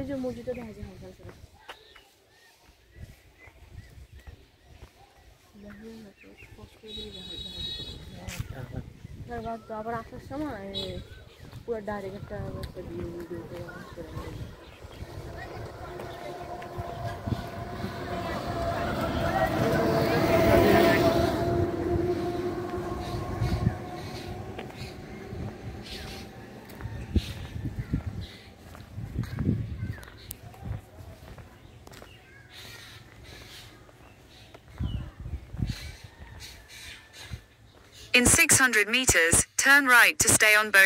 যে মসজিদটা দেখা যায় হালকা হালকা আবার আসার সময় পুরো ডাইরেক্ট একটা In 600 meters, turn right to stay on boat.